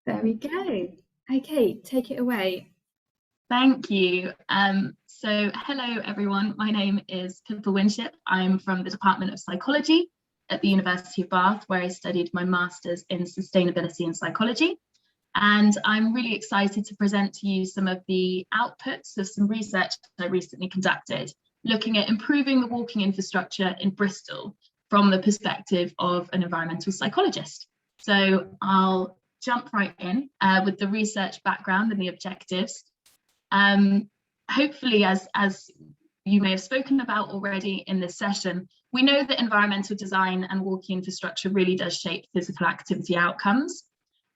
There we go. Okay, take it away. Thank you. So hello everyone, my name is Pippa Winship. I'm from the Department of Psychology at the University of Bath, where I studied my Masters in Sustainability and Psychology. And I'm really excited to present to you some of the outputs of some research I recently conducted, looking at improving the walking infrastructure in Bristol from the perspective of an environmental psychologist. So I'll jump right in with the research background and the objectives. Hopefully, as you may have spoken about already in this session, we know that environmental design and walking infrastructure really does shape physical activity outcomes.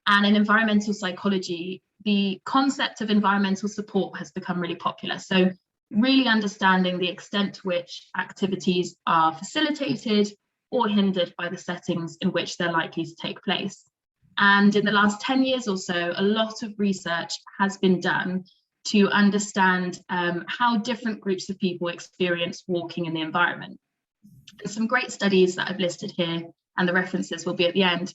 And in environmental psychology, the concept of environmental support has become really popular. So really understanding the extent to which activities are facilitated or hindered by the settings in which they're likely to take place. And in the last 10 years or so, a lot of research has been done to understand how different groups of people experience walking in the environment. There's some great studies that I've listed here, and the references will be at the end.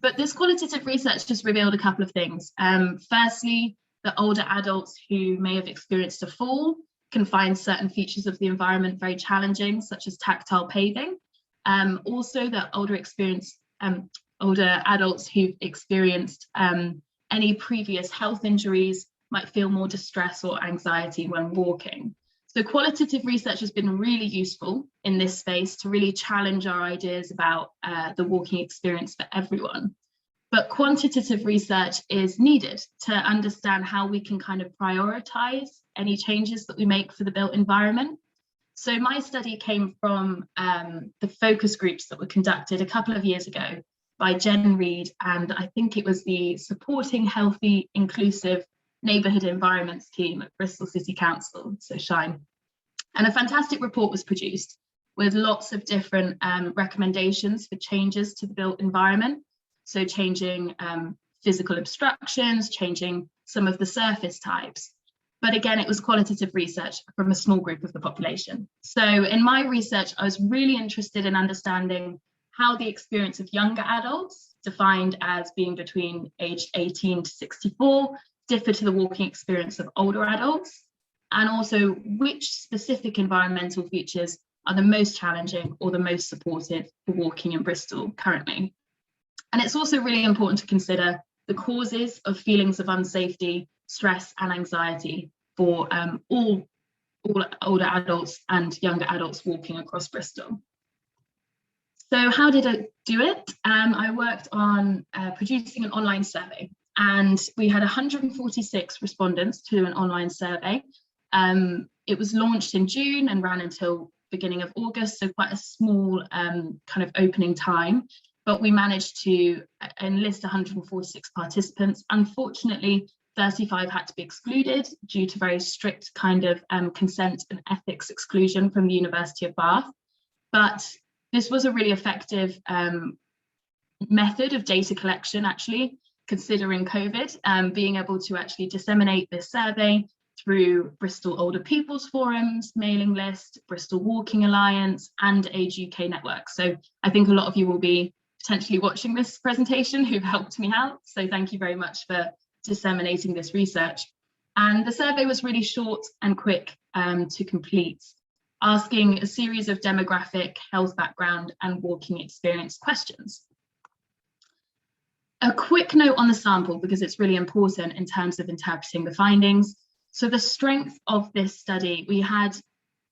But this qualitative research has revealed a couple of things. Firstly, that older adults who may have experienced a fall can find certain features of the environment very challenging, such as tactile paving. Also, that older adults who've experienced any previous health injuries might feel more distress or anxiety when walking. So qualitative research has been really useful in this space to really challenge our ideas about the walking experience for everyone. But quantitative research is needed to understand how we can kind of prioritize any changes that we make for the built environment. So my study came from the focus groups that were conducted a couple of years ago by Jen Reed, and I think it was the Supporting Healthy, Inclusive Neighbourhood Environments team at Bristol City Council, so SHINE. And a fantastic report was produced with lots of different recommendations for changes to the built environment. So changing physical obstructions, changing some of the surface types. But again, it was qualitative research from a small group of the population. So in my research, I was really interested in understanding how the experience of younger adults, defined as being between aged 18 to 64, differ to the walking experience of older adults, and also which specific environmental features are the most challenging or the most supportive for walking in Bristol currently. And it's also really important to consider the causes of feelings of unsafety, stress and anxiety for all older adults and younger adults walking across Bristol. So how did I do it? I worked on producing an online survey, and we had 146 respondents to an online survey. It was launched in June and ran until beginning of August, so quite a small kind of opening time. But we managed to enlist 146 participants. Unfortunately, 35 had to be excluded due to very strict kind of consent and ethics exclusion from the University of Bath. But this was a really effective method of data collection, actually, considering COVID, being able to actually disseminate this survey through Bristol Older People's Forums, mailing list, Bristol Walking Alliance, and Age UK Network. So I think a lot of you will be potentially watching this presentation who've helped me out. So thank you very much for disseminating this research. And the survey was really short and quick to complete, asking a series of demographic, health background, and walking experience questions. A quick note on the sample, because it's really important in terms of interpreting the findings. So the strength of this study, we had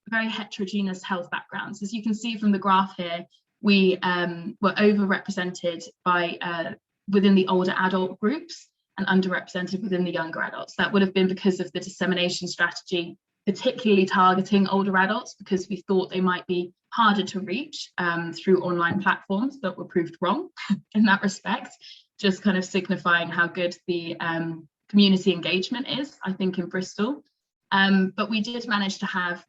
very heterogeneous health backgrounds. As you can see from the graph here, we were overrepresented by within the older adult groups and underrepresented within the younger adults. That would have been because of the dissemination strategy, particularly targeting older adults, because we thought they might be harder to reach through online platforms, but were proved wrong in that respect, just kind of signifying how good the community engagement is, I think, in Bristol. But we did manage to have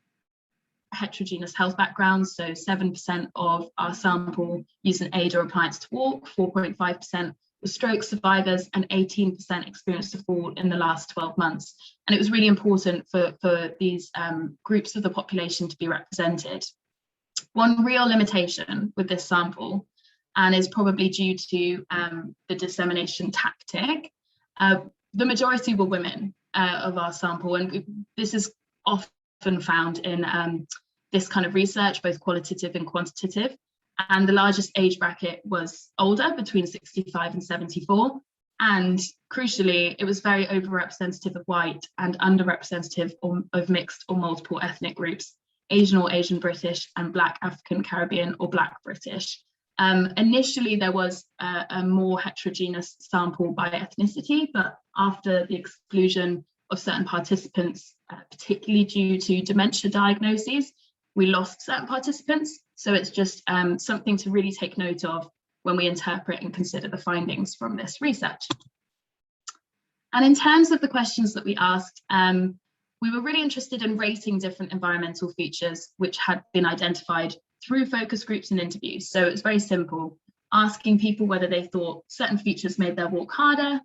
heterogeneous health backgrounds, so 7% of our sample used an aid or appliance to walk, 4.5% were stroke survivors, and 18% experienced a fall in the last 12 months. And it was really important for these groups of the population to be represented. One real limitation with this sample and is probably due to the dissemination tactic. The majority were women of our sample, and this is often found in this kind of research, both qualitative and quantitative. And the largest age bracket was older, between 65 and 74. And crucially, it was very overrepresentative of white and underrepresentative of mixed or multiple ethnic groups, Asian or Asian British, and Black African Caribbean or Black British. Initially, there was a more heterogeneous sample by ethnicity, but after the exclusion of certain participants, particularly due to dementia diagnoses, we lost certain participants. So it's just something to really take note of when we interpret and consider the findings from this research. And in terms of the questions that we asked, we were really interested in rating different environmental features which had been identified through focus groups and interviews. So it's very simple, asking people whether they thought certain features made their walk harder,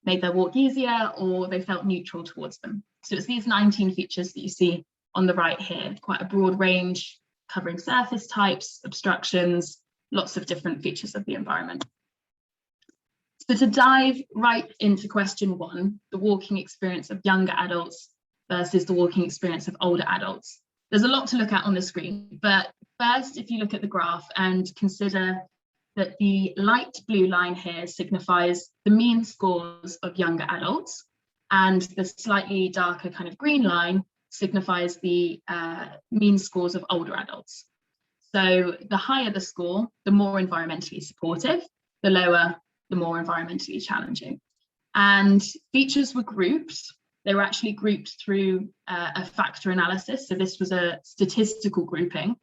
made their walk easier, or they felt neutral towards them. So it's these 19 features that you see on the right here, quite a broad range, covering surface types, obstructions, lots of different features of the environment. So to dive right into question 1, the walking experience of younger adults versus the walking experience of older adults. There's a lot to look at on the screen, but first, if you look at the graph and consider that the light blue line here signifies the mean scores of younger adults, and the slightly darker kind of green line signifies the mean scores of older adults. So the higher the score, the more environmentally supportive, the lower, the more environmentally challenging. And features were grouped. They were actually grouped through a factor analysis. So this was a statistical grouping,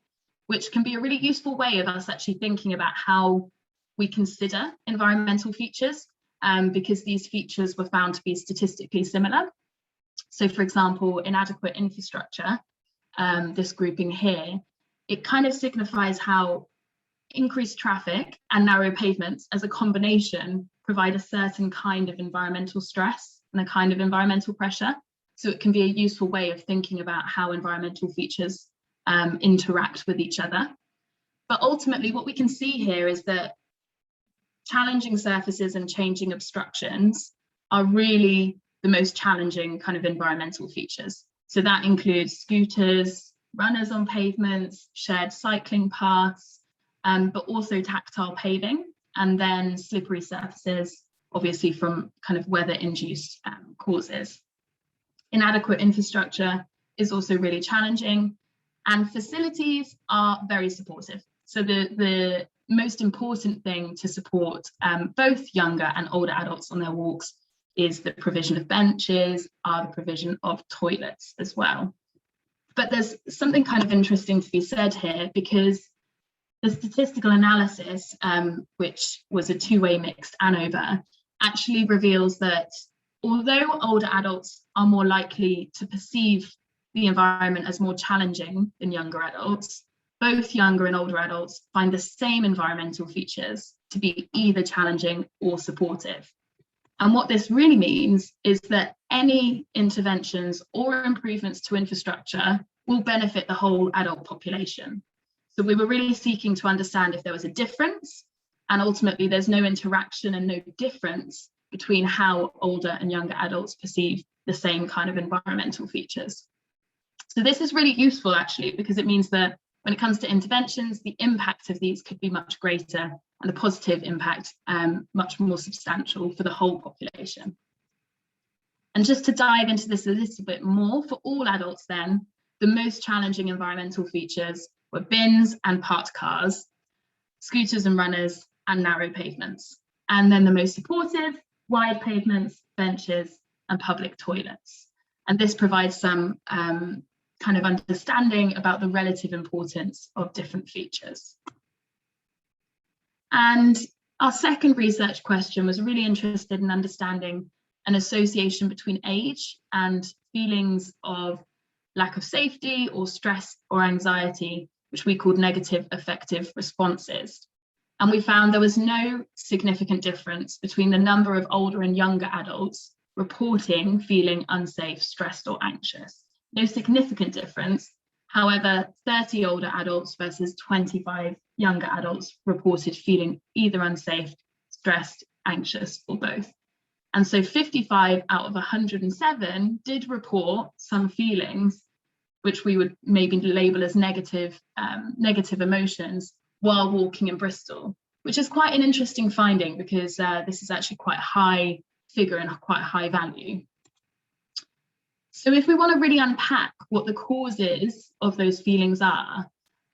which can be a really useful way of us actually thinking about how we consider environmental features, because these features were found to be statistically similar. So for example, inadequate infrastructure, this grouping here, it kind of signifies how increased traffic and narrow pavements as a combination provide a certain kind of environmental stress and a kind of environmental pressure. So it can be a useful way of thinking about how environmental features interact with each other. But ultimately, what we can see here is that challenging surfaces and changing obstructions are really the most challenging kind of environmental features. So that includes scooters, runners on pavements, shared cycling paths, but also tactile paving, and then slippery surfaces, obviously from kind of weather-induced causes. Inadequate infrastructure is also really challenging, and facilities are very supportive. So the most important thing to support both younger and older adults on their walks is the provision of benches, the provision of toilets as well. But there's something kind of interesting to be said here, because the statistical analysis, which was a two-way mixed ANOVA, actually reveals that although older adults are more likely to perceive the environment as more challenging than younger adults, both younger and older adults find the same environmental features to be either challenging or supportive. And what this really means is that any interventions or improvements to infrastructure will benefit the whole adult population. So we were really seeking to understand if there was a difference, and ultimately there's no interaction and no difference between how older and younger adults perceive the same kind of environmental features. So this is really useful actually, because it means that when it comes to interventions, the impact of these could be much greater, and the positive impact much more substantial for the whole population. And just to dive into this a little bit more, for all adults then, the most challenging environmental features were bins and parked cars, scooters and runners, and narrow pavements. And then the most supportive, wide pavements, benches, and public toilets. And this provides some kind of understanding about the relative importance of different features. And our second research question was really interested in understanding an association between age and feelings of lack of safety or stress or anxiety, which we called negative affective responses. And we found there was no significant difference between the number of older and younger adults reporting feeling unsafe, stressed, or anxious. No significant difference. However, 30 older adults versus 25 younger adults reported feeling either unsafe, stressed, anxious, or both. And so 55 out of 107 did report some feelings which we would maybe label as negative emotions while walking in Bristol, which is quite an interesting finding because this is actually quite a high figure and quite a high value. So if we want to really unpack what the causes of those feelings are,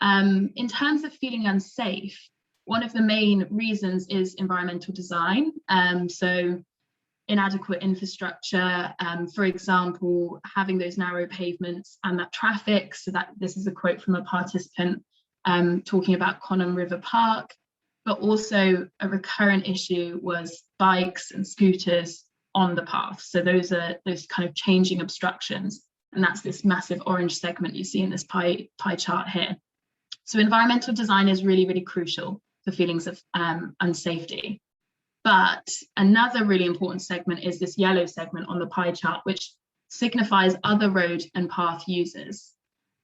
in terms of feeling unsafe, one of the main reasons is environmental design. So inadequate infrastructure, for example, having those narrow pavements and that traffic. So that this is a quote from a participant talking about Conham River Park, but also a recurrent issue was bikes and scooters on the path. So those are those kind of changing obstructions. And that's this massive orange segment you see in this pie chart here. So environmental design is really, really crucial for feelings of unsafety. But another really important segment is this yellow segment on the pie chart, which signifies other road and path users.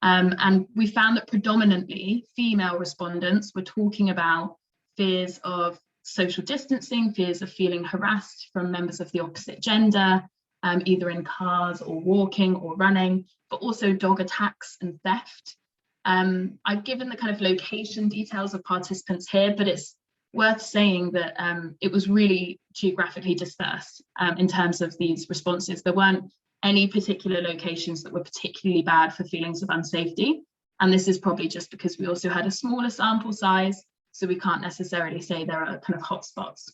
And we found that predominantly female respondents were talking about fears of social distancing, fears of feeling harassed from members of the opposite gender, either in cars or walking or running, but also dog attacks and theft. I've given the kind of location details of participants here, but it's worth saying that it was really geographically dispersed in terms of these responses. There weren't any particular locations that were particularly bad for feelings of unsafety. And this is probably just because we also had a smaller sample size, so we can't necessarily say there are kind of hotspots.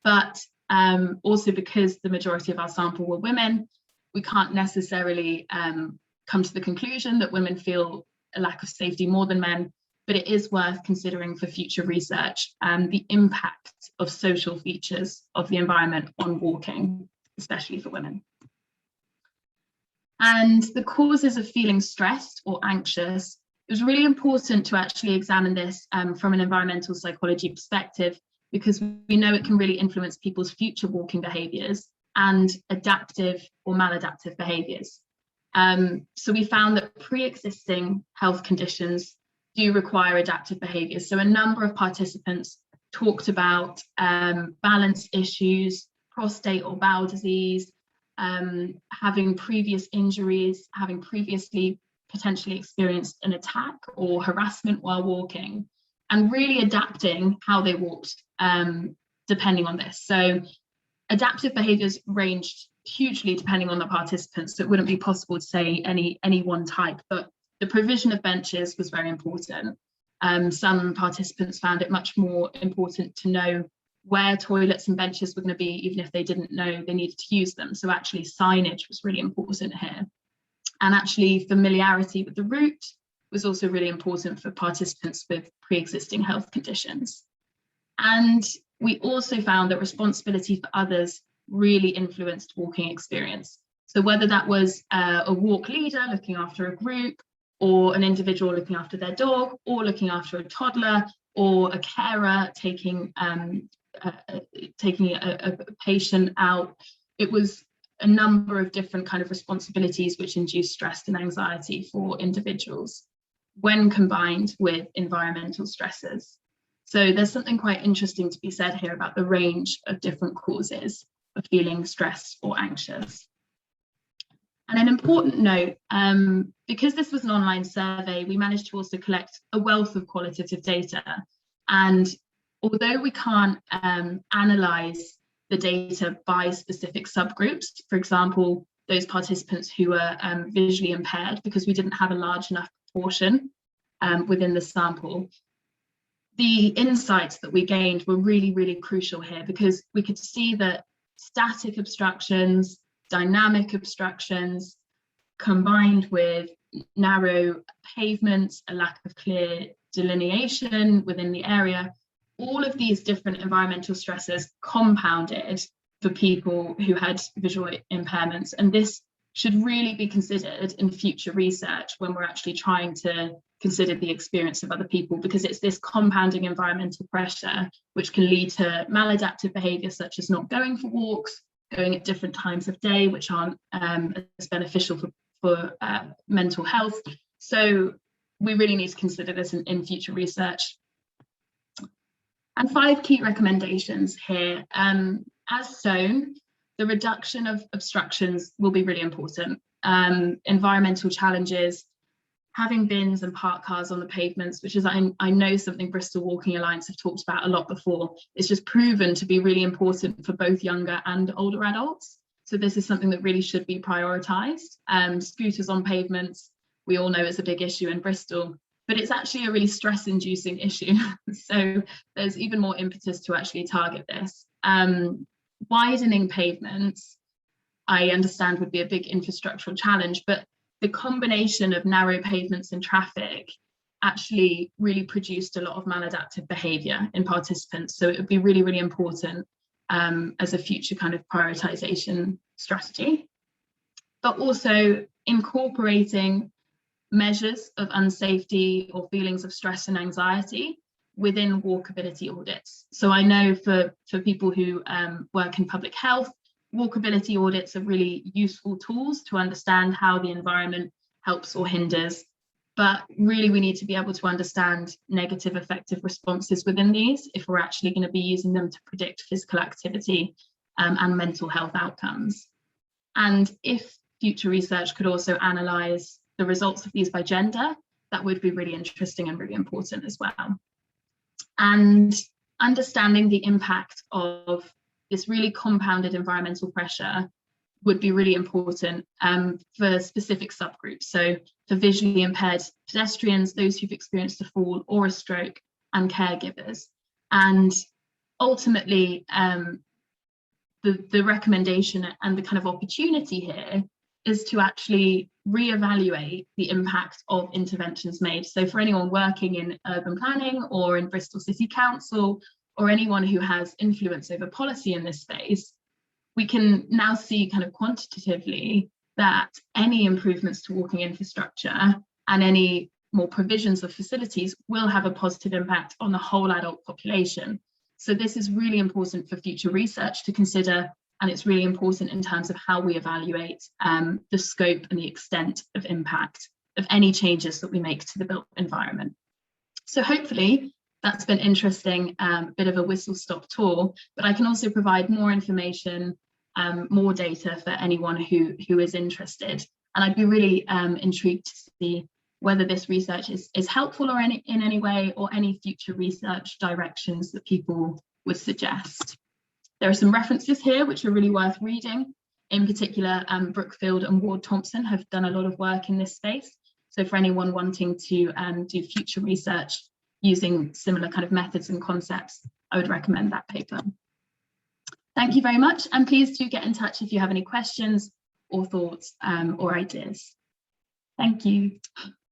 But also because the majority of our sample were women, we can't necessarily come to the conclusion that women feel a lack of safety more than men, but it is worth considering for future research the impact of social features of the environment on walking, especially for women. And the causes of feeling stressed or anxious, it was really important to actually examine this from an environmental psychology perspective, because we know it can really influence people's future walking behaviours and adaptive or maladaptive behaviours. So we found that pre-existing health conditions do require adaptive behaviours. So a number of participants talked about balance issues, prostate or bowel disease, having previous injuries, having previously potentially experienced an attack or harassment while walking, and really adapting how they walked depending on this. So adaptive behaviours ranged hugely depending on the participants, so it wouldn't be possible to say any one type, but the provision of benches was very important. Some participants found it much more important to know where toilets and benches were going to be, even if they didn't know they needed to use them. So actually signage was really important here. And actually familiarity with the route was also really important for participants with pre-existing health conditions. And we also found that responsibility for others really influenced walking experience. So whether that was a walk leader looking after a group, or an individual looking after their dog, or looking after a toddler, or a carer taking a patient out, it was a number of different kind of responsibilities which induce stress and anxiety for individuals when combined with environmental stresses. So there's something quite interesting to be said here about the range of different causes of feeling stressed or anxious. And an important note, because this was an online survey, we managed to also collect a wealth of qualitative data. And although we can't analyse the data by specific subgroups, for example, those participants who were visually impaired, because we didn't have a large enough proportion within the sample, the insights that we gained were really, really crucial here, because we could see that static obstructions, dynamic obstructions, combined with narrow pavements, a lack of clear delineation within the area, all of these different environmental stresses compounded for people who had visual impairments. And this should really be considered in future research when we're actually trying to consider the experience of other people, because it's this compounding environmental pressure which can lead to maladaptive behaviours such as not going for walks, going at different times of day, which aren't as beneficial for mental health. So we really need to consider this in future research. And 5 key recommendations here. As shown, the reduction of obstructions will be really important. Environmental challenges, having bins and parked cars on the pavements, which is I know something Bristol Walking Alliance have talked about a lot before, it's just proven to be really important for both younger and older adults. So this is something that really should be prioritised. Scooters on pavements, we all know it's a big issue in Bristol, but it's actually a really stress-inducing issue. So there's even more impetus to actually target this. Widening pavements, I understand, would be a big infrastructural challenge, but the combination of narrow pavements and traffic actually really produced a lot of maladaptive behaviour in participants. So it would be really, really important as a future kind of prioritisation strategy. But also incorporating measures of unsafety or feelings of stress and anxiety within walkability audits. So I know for people who work in public health, walkability audits are really useful tools to understand how the environment helps or hinders. But really, we need to be able to understand negative affective responses within these if we're actually going to be using them to predict physical activity and mental health outcomes. And if future research could also analyse the results of these by gender, that would be really interesting and really important as well. And understanding the impact of this really compounded environmental pressure would be really important for specific subgroups. So for visually impaired pedestrians, those who've experienced a fall or a stroke, and caregivers. And ultimately, the recommendation and the kind of opportunity here is to actually reevaluate the impact of interventions made. So for anyone working in urban planning or in Bristol City Council, or anyone who has influence over policy in this space, we can now see kind of quantitatively that any improvements to walking infrastructure and any more provisions of facilities will have a positive impact on the whole adult population. So this is really important for future research to consider, and it's really important in terms of how we evaluate the scope and the extent of impact of any changes that we make to the built environment. So hopefully that's been interesting, bit of a whistle-stop tour, but I can also provide more information, more data for anyone who is interested. And I'd be really intrigued to see whether this research is helpful or in any way, or any future research directions that people would suggest. There are some references here which are really worth reading. In particular, Brookfield and Ward Thompson have done a lot of work in this space. So for anyone wanting to do future research using similar kind of methods and concepts, I would recommend that paper. Thank you very much, and please do get in touch if you have any questions or thoughts or ideas. Thank you.